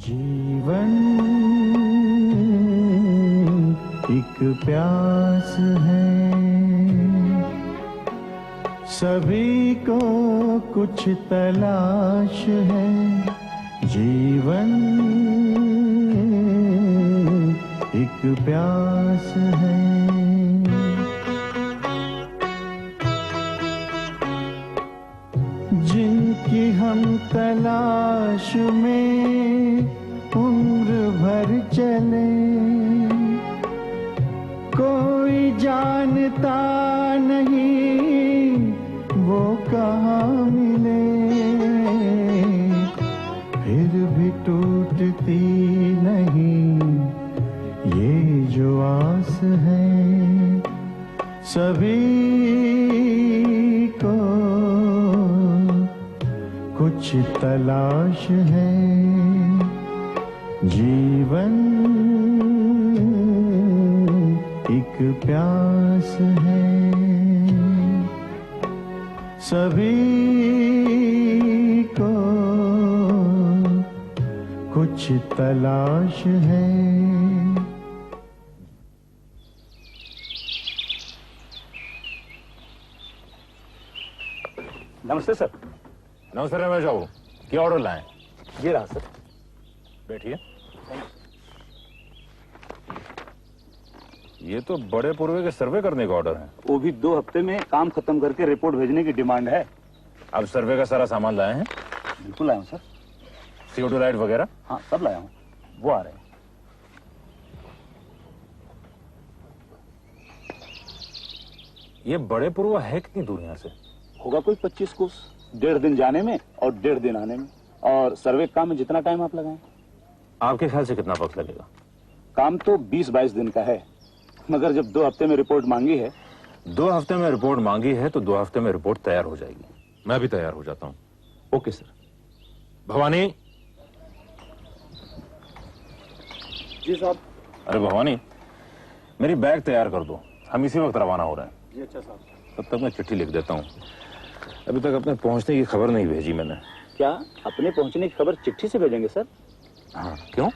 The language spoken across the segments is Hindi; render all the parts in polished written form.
जीवन एक प्यास है, सभी को कुछ तलाश है। जीवन एक प्यास है। जिनकी हम तलाश में उम्र भर चले, कोई जानता नहीं वो कहाँ मिले। फिर भी टूटती नहीं ये जो आस है। सभी को कुछ तलाश है। जीवन एक प्यास है, सभी को कुछ तलाश है। नमस्ते सर। नमस्ते रमेश बाबू, क्या ऑर्डर लाए? ये रहा सर। बैठिए। ये तो बड़े पूर्वे के सर्वे करने का ऑर्डर है। वो भी 2 हफ्ते में काम खत्म करके रिपोर्ट भेजने की डिमांड है। अब सर्वे का सारा सामान लाए हैं? बिल्कुल लाया हूँ सर। CO2 लाइट वगैरह? हाँ सब लाया हूँ, वो आ रहे हैं। ये बड़े पूर्व है कितनी दूर यहाँ से? होगा कोई 25 कोस। 1.5 दिन जाने में और 1.5 दिन आने में। और सर्वे काम में जितना टाइम आप लगाएं। आपके ख्याल से कितना वक्त लगेगा? काम तो 20-22 दिन का है, मगर जब 2 हफ्ते में रिपोर्ट मांगी है। 2 हफ्ते में रिपोर्ट मांगी है तो 2 हफ्ते में रिपोर्ट तैयार हो जाएगी। मैं भी तैयार हो जाता हूँ। Okay sir. भवानी। जी साहब। अरे भवानी, मेरी बैग तैयार कर दो, हम इसी वक्त रवाना हो रहे हैं। जी अच्छा साहब। तब तक मैं चिट्ठी लिख देता हूँ। अभी तक अपने पहुंचने की खबर नहीं भेजी मैंने। क्या अपने पहुंचने की खबर चिट्ठी से भेजेंगे सर? हाँ, क्यों?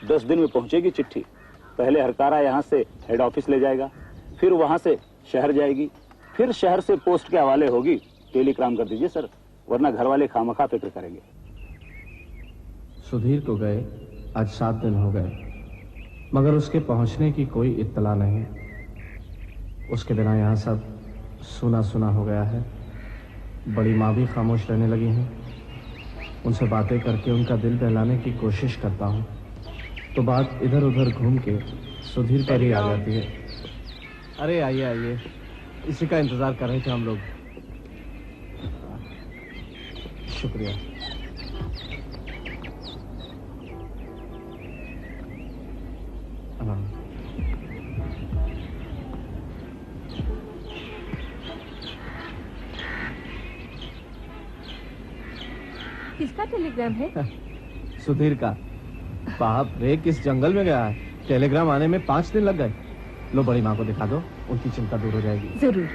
10 दिन में पहुंचेगी चिट्ठी। पहले हरकारा यहाँ से हेड ऑफिस ले जाएगा, फिर वहां से शहर जाएगी, फिर शहर से पोस्ट के हवाले होगी। टेलीग्राम कर दीजिए सर, वरना घर वाले खामखा फिक्र करेंगे। सुधीर को गए आज 7 दिन हो गए, मगर उसके पहुंचने की कोई इत्तला नहीं। उसके बिना यहाँ सब सुना सुना हो गया है। बड़ी माँ भी खामोश रहने लगी हैं। उनसे बातें करके उनका दिल बहलाने की कोशिश करता हूँ तो बात इधर उधर घूम के सुधीर पर ही आ जाती है। अरे आइए आइए, इसी का इंतजार कर रहे थे हम लोग। शुक्रिया। किसका टेलीग्राम है? सुधीर का। बाप रे, किस जंगल में गया है। टेलीग्राम आने में 5 दिन लग गए। लो बड़ी माँ को दिखा दो, उनकी चिंता दूर हो जाएगी। जरूर।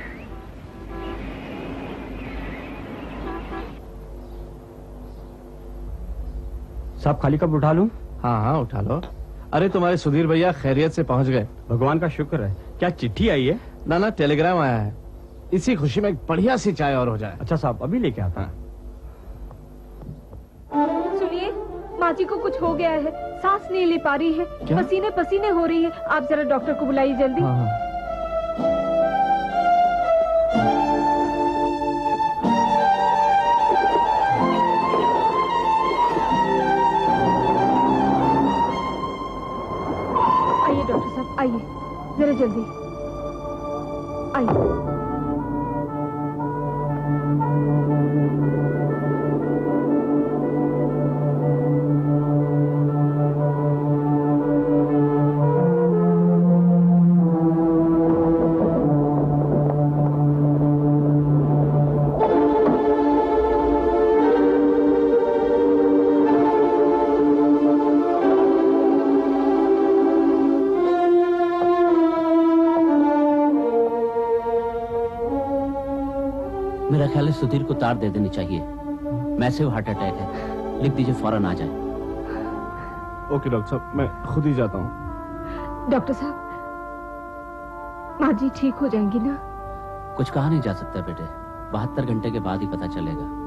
साहब खाली कब उठा लूं? हाँ हाँ उठा लो। अरे तुम्हारे सुधीर भैया खैरियत से पहुंच गए। भगवान का शुक्र है। क्या चिट्ठी आई है? ना ना, टेलीग्राम आया है। इसी खुशी में एक बढ़िया सी चाय और हो जाए। अच्छा साहब, अभी लेके आता हूं। सुनिए, माँ जी को कुछ हो गया है, सांस नहीं ले पा रही है, पसीने पसीने हो रही है। आप जरा डॉक्टर को बुलाइए जल्दी। हाँ, हाँ। आइए डॉक्टर साहब, आइए जरा जल्दी आइए। मेरा ख्याल है सुधीर को तार दे देनी चाहिए। मैसिव हार्ट अटैक है, लिख दीजिए फौरन आ जाए। ओके डॉक्टर साहब, मैं खुद ही जाता हूँ। डॉक्टर साहब, माँ जी ठीक हो जाएंगी ना? कुछ कहा नहीं जा सकता बेटे, 72 घंटे के बाद ही पता चलेगा।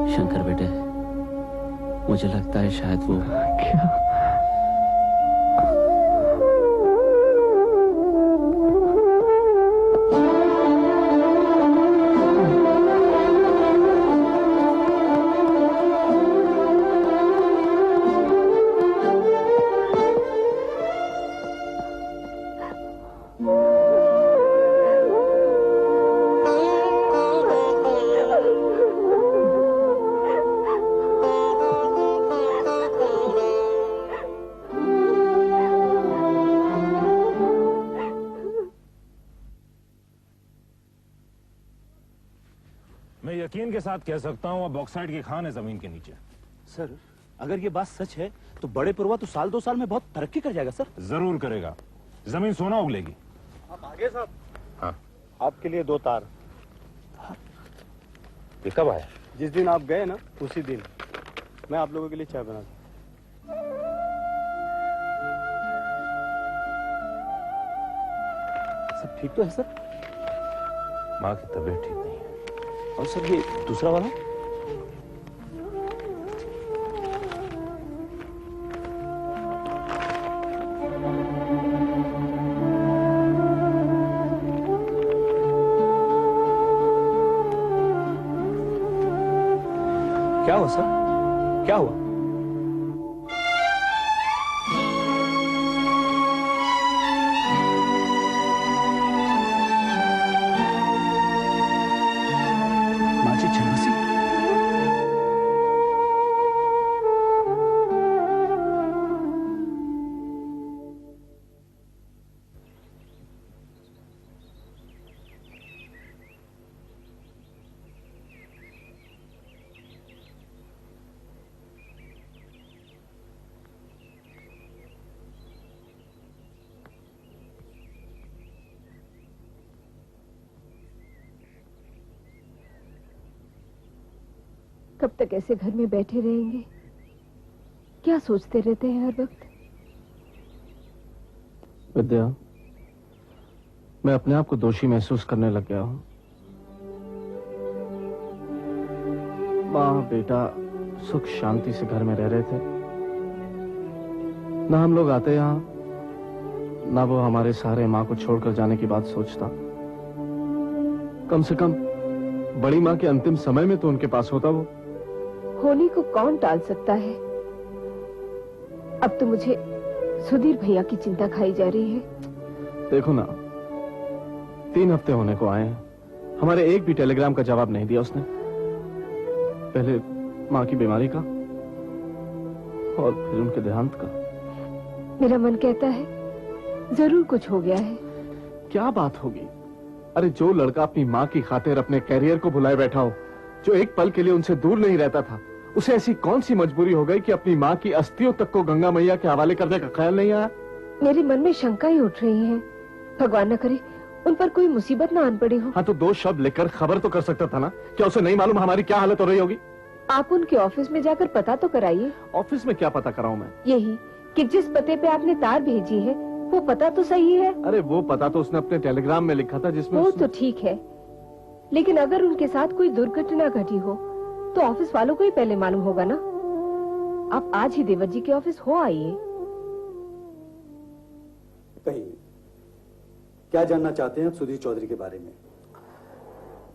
शंकर बेटे, मुझे लगता है शायद वो मैं यकीन के साथ कह सकता हूँ, बॉक्साइट की खान है जमीन के नीचे। सर, अगर ये बात सच है तो बड़े पुरवा तो साल 2 साल में बहुत तरक्की कर जाएगा सर। जरूर करेगा, जमीन सोना उगलेगी। आप आगे साहब। हाँ, आपके लिए 2 तार। ये कब आया? जिस दिन आप गए ना उसी दिन मैं आप लोगों के लिए चाय बना दूं। सब ठीक तो है सर? माँ की तबीयत ठीक नहीं है। और सर ये दूसरा वाला? क्या हुआ सर? क्या हुआ? माजी झलसी? कब तक ऐसे घर में बैठे रहेंगे? क्या सोचते रहते हैं हर वक्त? विद्या, मैं अपने आप को दोषी महसूस करने लग गया हूं। माँ बेटा सुख शांति से घर में रह रहे थे, ना हम लोग आते यहाँ, ना वो हमारे सहारे माँ को छोड़कर जाने की बात सोचता। कम से कम बड़ी माँ के अंतिम समय में तो उनके पास होता वो। होली को कौन टाल सकता है? अब तो मुझे सुधीर भैया की चिंता खाई जा रही है। देखो ना, 3 हफ्ते होने को आए हैं, हमारे एक भी टेलीग्राम का जवाब नहीं दिया उसने। पहले माँ की बीमारी का और फिर उनके देहांत का। मेरा मन कहता है जरूर कुछ हो गया है। क्या बात होगी? अरे जो लड़का अपनी माँ की खातिर अपने कैरियर को भुलाए बैठा हो, जो एक पल के लिए उनसे दूर नहीं रहता था, उसे ऐसी कौन सी मजबूरी हो गई कि अपनी माँ की अस्थियों तक को गंगा मैया के हवाले करने का ख्याल नहीं आया? मेरे मन में शंकाएं उठ रही हैं। भगवान न करे उन पर कोई मुसीबत ना आन पड़ी हो। हाँ तो 2 शब्द लिखकर खबर तो कर सकता था ना। क्या उसे नहीं मालूम हमारी क्या हालत हो रही होगी? आप उनके ऑफिस में जाकर पता तो कराइए। ऑफिस में क्या पता कराऊं मैं? यही कि जिस पते पे आपने तार भेजी है वो पता तो सही है। अरे वो पता तो उसने अपने टेलीग्राम में लिखा था जिसमें वो तो ठीक है, लेकिन अगर उनके साथ कोई दुर्घटना घटी हो तो ऑफिस वालों को ही पहले मालूम होगा ना। आप आज ही देवर जी के ऑफिस हो आइए। कहिए, क्या जानना चाहते हैं आप सुधीर चौधरी के बारे में?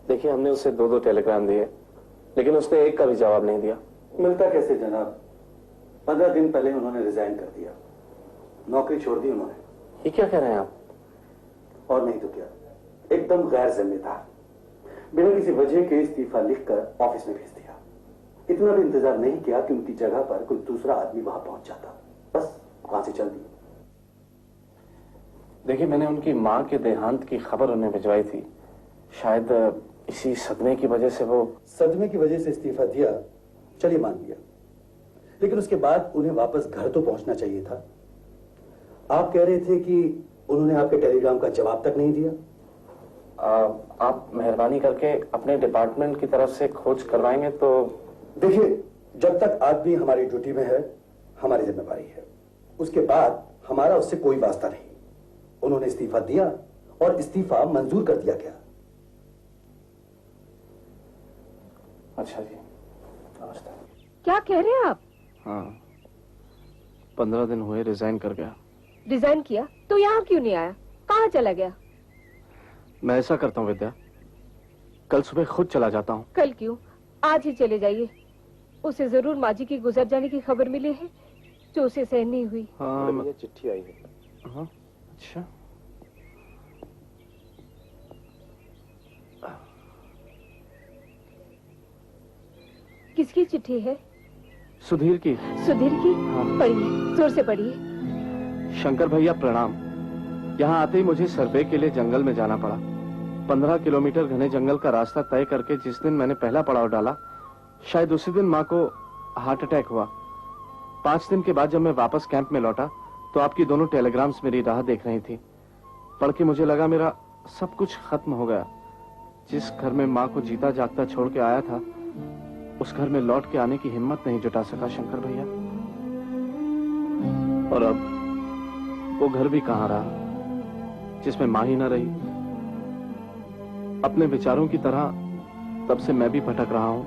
देखिए, हमने उसे 2 टेलीग्राम दिए, लेकिन उसने एक का भी जवाब नहीं दिया। मिलता कैसे जनाब? 15 दिन पहले उन्होंने रिजाइन कर दिया, नौकरी छोड़ दी उन्होंने। ये क्या कह रहे हैं आप? और नहीं तो क्या, एकदम गैर जिम्मेदार, बिना किसी वजह के इस्तीफा लिखकर ऑफिस में भेज दिया। इतना भी इंतजार नहीं किया कि उनकी जगह पर कोई दूसरा आदमी वहां पहुंच जाता। बस फांसी चल दी। देखिए, मैंने उनकी माँ के देहांत की खबर उन्हें भिजवाई थी। शायद इसी सदमे की वजह से वो सदमे की वजह से इस्तीफा दिया, चलिए मान लिया, लेकिन उसके बाद उन्हें वापस घर तो पहुंचना चाहिए था। आप कह रहे थे कि उन्होंने आपके टेलीग्राम का जवाब तक नहीं दिया। आप मेहरबानी करके अपने डिपार्टमेंट की तरफ से खोज करवाएंगे तो। देखिए, जब तक आदमी हमारी ड्यूटी में है हमारी जिम्मेदारी है, उसके बाद हमारा उससे कोई वास्ता नहीं। उन्होंने इस्तीफा दिया और इस्तीफा मंजूर कर दिया गया। अच्छा जी, नमस्ते। क्या कह रहे हैं आप? हाँ, 15 दिन हुए रिजाइन कर गया। रिजाइन किया तो यहाँ क्यों नहीं आया? कहाँ चला गया? मैं ऐसा करता हूँ विद्या, कल सुबह खुद चला जाता हूँ। कल क्यों, आज ही चले जाइए। उसे जरूर माँ जी की गुजर जाने की खबर मिली है जो उसे सहन नहीं हुई। हाँ, ये चिट्ठी आई है। हाँ, अच्छा। किसकी चिट्ठी है? सुधीर की। सुधीर की? हाँ। पढ़िए, जोर से पढ़िए। शंकर भैया प्रणाम। यहाँ आते ही मुझे सर्वे के लिए जंगल में जाना पड़ा। 15 किलोमीटर घने जंगल का रास्ता तय करके जिस दिन मैंने पहला पड़ाव डाला, शायद उसी दिन माँ को हार्ट अटैक हुआ। 5 दिन के बाद जब मैं वापस कैंप में लौटा तो आपकी दोनों टेलीग्राम्स मेरी राह देख रही थी। पढ़ के मुझे लगा मेरा सब कुछ खत्म हो गया। जिस घर में माँ को जीता जागता छोड़ के आया था, उस घर में लौट के आने की हिम्मत नहीं जुटा सका शंकर भैया। और अब वो घर भी कहाँ रहा जिसमें माँ ही ना रही। अपने विचारों की तरह तब से मैं भी भटक रहा हूं।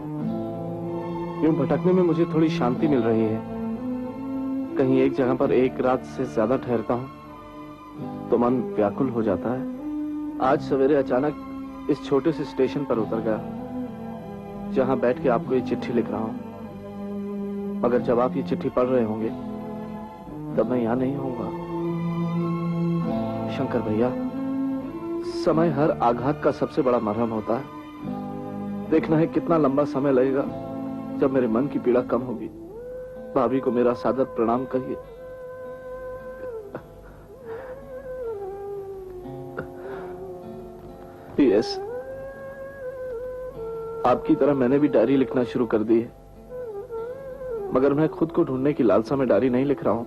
यूं भटकने में मुझे थोड़ी शांति मिल रही है। कहीं एक जगह पर एक रात से ज्यादा ठहरता हूं तो मन व्याकुल हो जाता है। आज सवेरे अचानक इस छोटे से स्टेशन पर उतर गया जहां बैठ के आपको ये चिट्ठी लिख रहा हूं। मगर जब आप ये चिट्ठी पढ़ रहे होंगे तब मैं यहां नहीं होऊंगा। शंकर भैया, समय हर आघात का सबसे बड़ा मरहम होता है। देखना है कितना लंबा समय लगेगा जब मेरे मन की पीड़ा कम होगी। भाभी को मेरा सादर प्रणाम कहिए। PS, आपकी तरह मैंने भी डायरी लिखना शुरू कर दी है, मगर मैं खुद को ढूंढने की लालसा में डायरी नहीं लिख रहा हूं।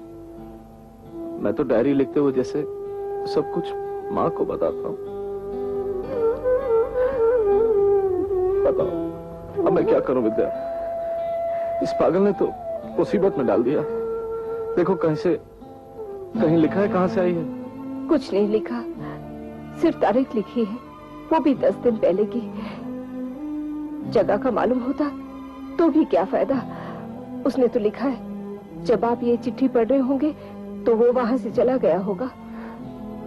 मैं तो डायरी लिखते हुए जैसे सब कुछ माँ को बताता हूं। बताओ अब मैं क्या करूं विद्या? इस पागल ने तो मुसीबत में डाल दिया। देखो कहीं लिखा है, कहां से आई है? कुछ नहीं लिखा, सिर्फ तारीख लिखी है, वो भी 10 दिन पहले की। जगह का मालूम होता तो भी क्या फायदा। उसने तो लिखा है जब आप ये चिट्ठी पढ़ रहे होंगे तो वो वहां से चला गया होगा।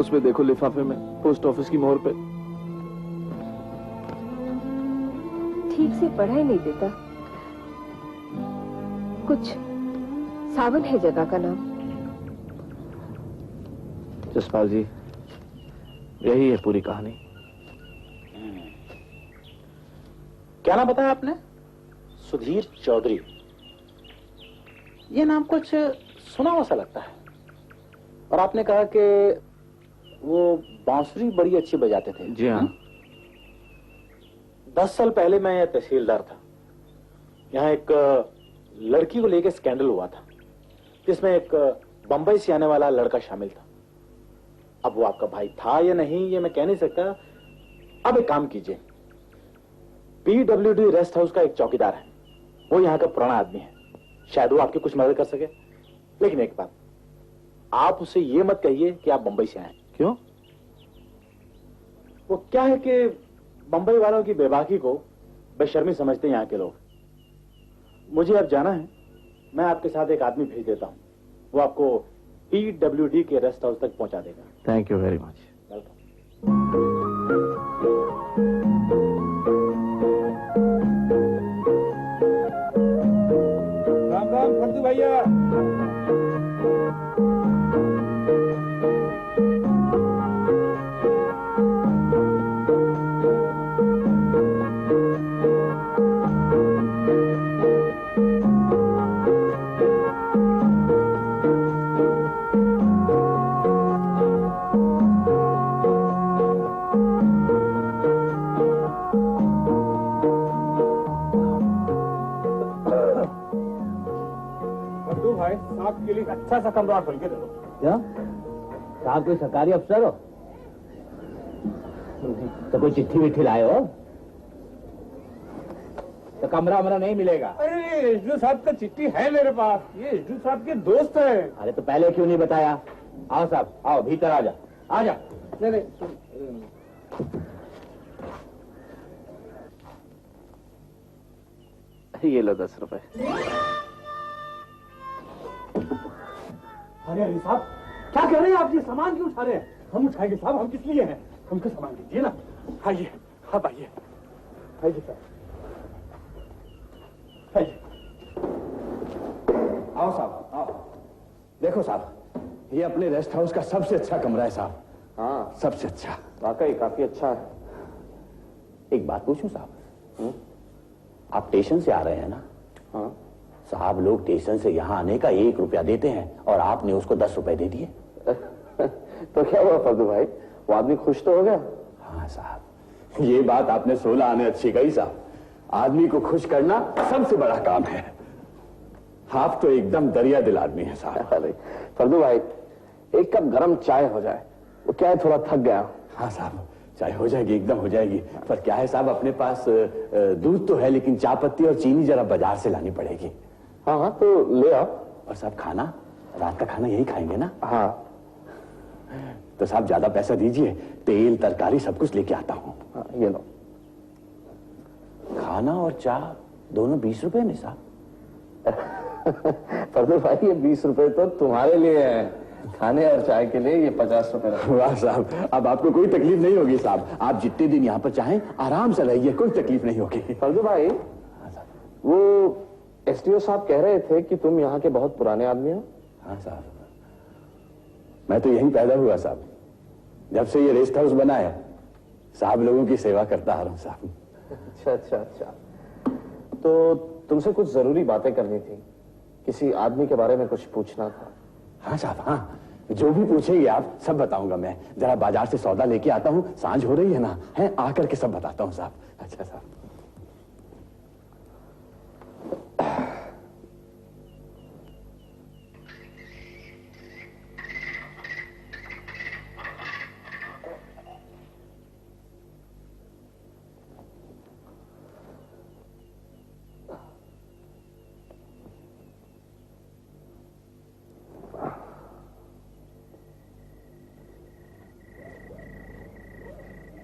उसमें देखो लिफाफे में पोस्ट ऑफिस की मोहर पे। ठीक से पढ़ा ही नहीं देता। कुछ सावन है जगह का नाम। जसपाल जी, यही है पूरी कहानी। क्या नाम बताया आपने? सुधीर चौधरी। ये नाम कुछ सुना हुआ सा लगता है। और आपने कहा कि वो बांसुरी बड़ी अच्छी बजाते थे। जी हाँ। 10 साल पहले मैं तहसीलदार था। यहाँ एक लड़की को लेकर स्कैंडल हुआ था जिसमें एक बंबई से आने वाला लड़का शामिल था। अब वो आपका भाई था या नहीं ये मैं कह नहीं सकता। अब एक काम कीजिए, PWD रेस्ट हाउस का एक चौकीदार है, वो यहाँ का पुराना आदमी है, शायद वो आपकी कुछ मदद कर सके। लेकिन एक बात, आप उसे ये मत कहिए कि आप बंबई से आए। क्यों? वो क्या है कि बंबई वालों की बेबाकी को बेशर्मी समझते हैं यहाँ के लोग। मुझे अब जाना है, मैं आपके साथ एक आदमी भेज देता हूँ, वो आपको PWD के रेस्ट हाउस तक पहुंचा देगा। Thank you very much. Ram Ram फर्दू भैया। सा कमरा खोल के दे दो। क्या साहब कोई सरकारी अफसर हो तो कोई चिट्ठी विट्ठी लाए हो तो कमरा वमरा नहीं मिलेगा। अरे एसडीओ साहब का चिट्ठी है मेरे पास, ये एसडीओ साहब के दोस्त है। अरे तो पहले क्यों नहीं बताया? आओ साहब आओ भीतर आ जा आ जा। नहीं ये लो 10 रुपए। अरे अली साहब क्या कह रहे हैं आप? ये सामान क्यों उठा रहे हैं? हम उठाएंगे साहब, हम किस लिए हैं? हमको सामान दीजिए ना। आइए अब आइए आइए साहब आइए। आओ साहब आओ। देखो साहब ये अपने रेस्ट हाउस का सबसे अच्छा कमरा है साहब। हाँ सबसे अच्छा। वाकई काफी अच्छा है। एक बात पूछूं साहब? आप स्टेशन से आ रहे हैं ना? हाँ साहब लोग स्टेशन से यहाँ आने का 1 रुपया देते हैं और आपने उसको 10 रुपए दे दिए। तो क्या हुआ फर्दू भाई, वो आदमी खुश तो हो गया? हाँ साहब ये बात आपने 16 आने अच्छी कही साहब। आदमी को खुश करना सबसे बड़ा काम है। आप तो एकदम दरिया दिल आदमी है साहब। अरे फर्दू भाई एक कप गरम चाय हो जाए, वो क्या है थोड़ा थक गया। हाँ साहब चाय हो जाएगी, एकदम हो जाएगी। पर क्या है साहब अपने पास दूध तो है लेकिन चाय पत्ती और चीनी जरा बाजार से लानी पड़ेगी। हाँ हाँ तो ले आओ। और साहब खाना रात का खाना यही खाएंगे ना? हाँ तो साहब ज्यादा पैसा दीजिए, तेल तरकारी सब कुछ लेके आता हूँ। हाँ, ये लो। खाना और चाय दोनों 20 रुपए में साहब। फर्दू भाई ये 20 रुपए तो तुम्हारे लिए है, खाने और चाय के लिए ये 50 रुपए। वाह साहब अब आपको कोई तकलीफ नहीं होगी साहब। आप जितने दिन यहाँ पर चाहें आराम से रहिए, कोई तकलीफ नहीं होगी। फर्दू भाई वो एसडीओ साहब कह रहे थे कि तुम यहाँ के बहुत पुराने आदमी हो। हाँ साहब मैं तो यहीं पैदा हुआ साहब। जब से ये रेस्ट हाउस बना है साहब लोगों की सेवा करता आ रहा हूँ साहब। अच्छा अच्छा अच्छा। तो तुमसे कुछ जरूरी बातें करनी थी, किसी आदमी के बारे में कुछ पूछना था। हाँ साहब हाँ जो भी पूछेंगे आप सब बताऊंगा मैं। जरा बाजार से सौदा लेके आता हूँ, सांझ हो रही है ना, है आकर के सब बताता हूँ साहब। अच्छा साहब।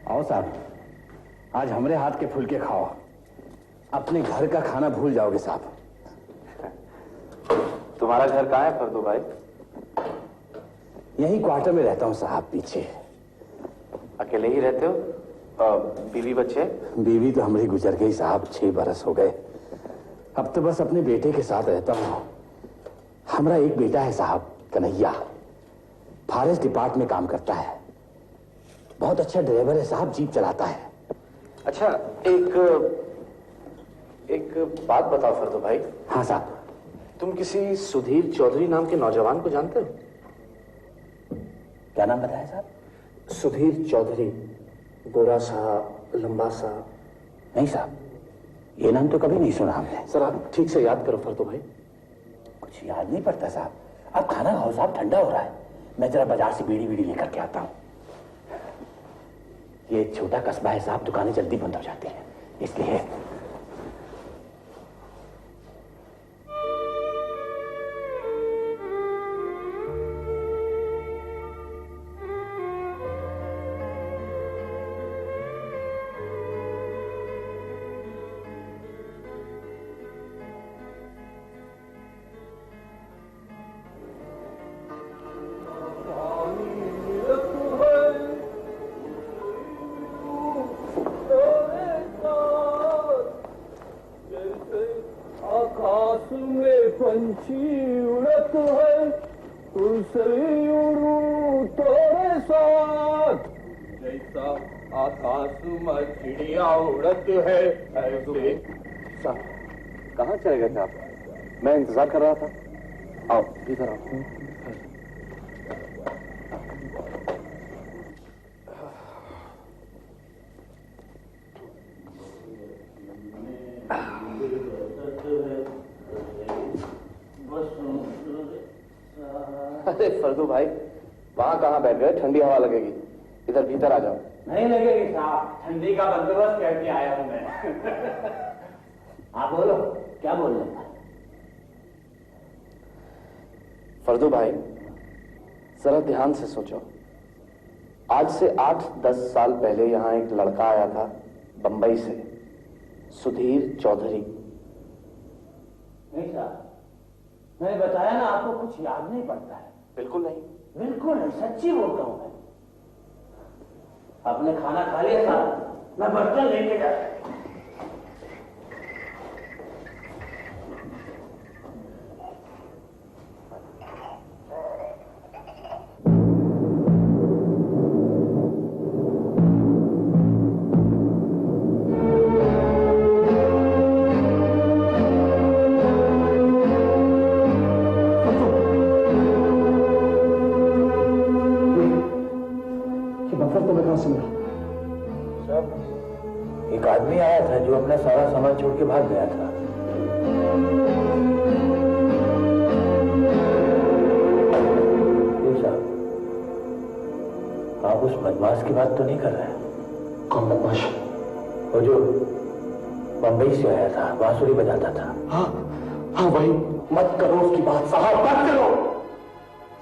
आओ साहब आज हमारे हाथ के फुलके खाओ, अपने घर का खाना भूल जाओगे साहब। तुम्हारा घर कहाँ है फर्दू भाई? यही क्वार्टर में रहता हूँ साहब, पीछे। अकेले ही रहते हो? बीवी बच्चे? बीवी तो हमारी गुजर गई साहब, 6 बरस हो गए। अब तो बस अपने बेटे के साथ रहता हूँ। हमारा एक बेटा है साहब कन्हैया, फॉरेस्ट डिपार्टमेंट में काम करता है। बहुत अच्छा ड्राइवर है साहब, जीप चलाता है। अच्छा एक बात बताओ फर्दू भाई। हाँ साहब। तुम किसी सुधीर चौधरी नाम के नौजवान को जानते हो? क्या नाम बताया साहब? सुधीर चौधरी, गोरा सा लंबा सा। नहीं साहब ये नाम तो कभी नहीं सुना हमने। सर आप ठीक से याद करो फर्दू भाई। कुछ याद नहीं पड़ता साहब। आप खाना खाओ साहब, ठंडा हो रहा है। मैं जरा बाजार से बीड़ी बीड़ी लेकर के आता हूँ। ये छोटा कस्बा है साहब, दुकानें जल्दी बंद हो जाती हैं इसलिए। कहाँ चले गए थे आप? मैं इंतजार कर रहा था। आओ इधर आओ। फर्दू भाई, वहां कहाँ बैठ गए? ठंडी हवा लगेगी, इधर भीतर आ जाओ। नहीं लगेगी साहब, ठंडी का बंदोबस्त करके आया हूं मैं। आप बोलो, क्या बोल रहे हैं? फर्दू भाई, जरा ध्यान से सोचो। आज से 8-10 साल पहले यहां एक लड़का आया था बंबई से, सुधीर चौधरी। नहीं साहब, मैंने बताया ना आपको, कुछ याद नहीं पड़ता है। बिल्कुल नहीं। बिल्कुल नहीं, सच्ची बोलता हूं मैं। आपने खाना खा लिया साहब? मैं बर्तन लेके जा। एक आदमी आया था जो अपना सारा सामान छोड़ के भाग गया था। आप उस बदमाश की बात तो नहीं कर रहे? कौन बदमाश? वो जो बंबई से आया था, बांसुरी बजाता था। हाँ हाँ वही। मत करो उसकी बात साहब, मत करो।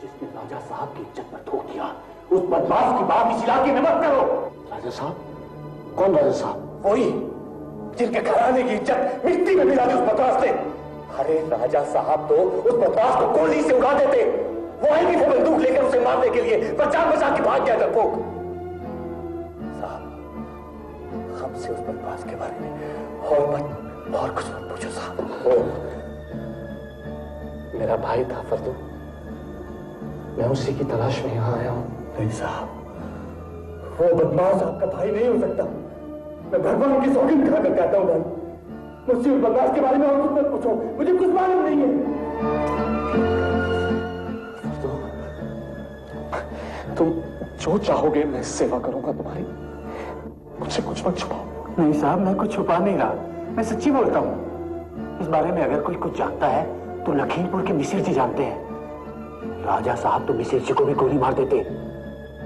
जिसने राजा साहब की इज्जत पर थूक दिया, उस बदमाश की बात इस इलाके में मत करो। राजा साहब? कौन राजा साहब? वही जिनके घराने की इज्जत मिट्टी में मिला दी उस बदमाश ने। अरे राजा साहब तो उस बदमाश को गोली से उड़ा देते, वो आई भी थे बंदूक लेकर उसे मारने के लिए, पर जान बचा के भाग गया डरपोक। साहब, हमसे उस बदमाश के बारे में और कुछ मत पूछो साहब। मेरा भाई था फर्दू, मैं उसी की तलाश में यहाँ आया हूँ। नहीं साहब, वो बदमाश आपका भाई नहीं हो सकता। मैं भगवान की सौगंध खाकर कहता हूँ भाई, मुझसे उस बदमाश के बारे में और कुछ मत पूछो, मुझे कुछ मालूम नहीं है। तुम जो चाहोगे मैं सेवा करूंगा तुम्हारी, मुझसे कुछ मत छुपाओ। नहीं साहब, मैं कुछ छुपा नहीं रहा, मैं सच्ची बोलता हूँ। इस बारे में अगर कोई कुछ जानता है तो लखीमपुर के मिसिर जी जानते हैं। राजा साहब तो मिसिर जी को भी गोली मार देते,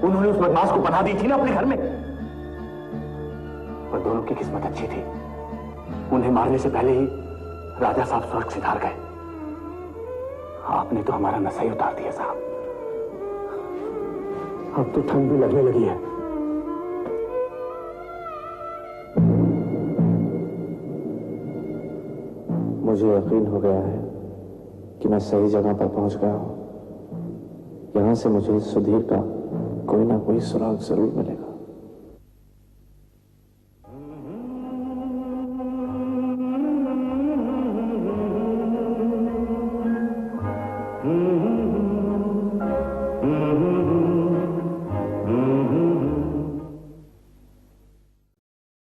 उन्होंने उस बदमाश को बना दी थी ना अपने घर में। पर दोनों की किस्मत अच्छी थी, उन्हें मारने से पहले ही राजा साहब स्वर्ग सिधार गए। आपने तो हमारा नशा ही उतार दिया साहब। अब तो ठंड भी लगने लगी है। मुझे यकीन हो गया है कि मैं सही जगह पर पहुंच गया हूं। यहां से मुझे सुधीर का कोई ना कोई सुराग जरूर मिलेगा।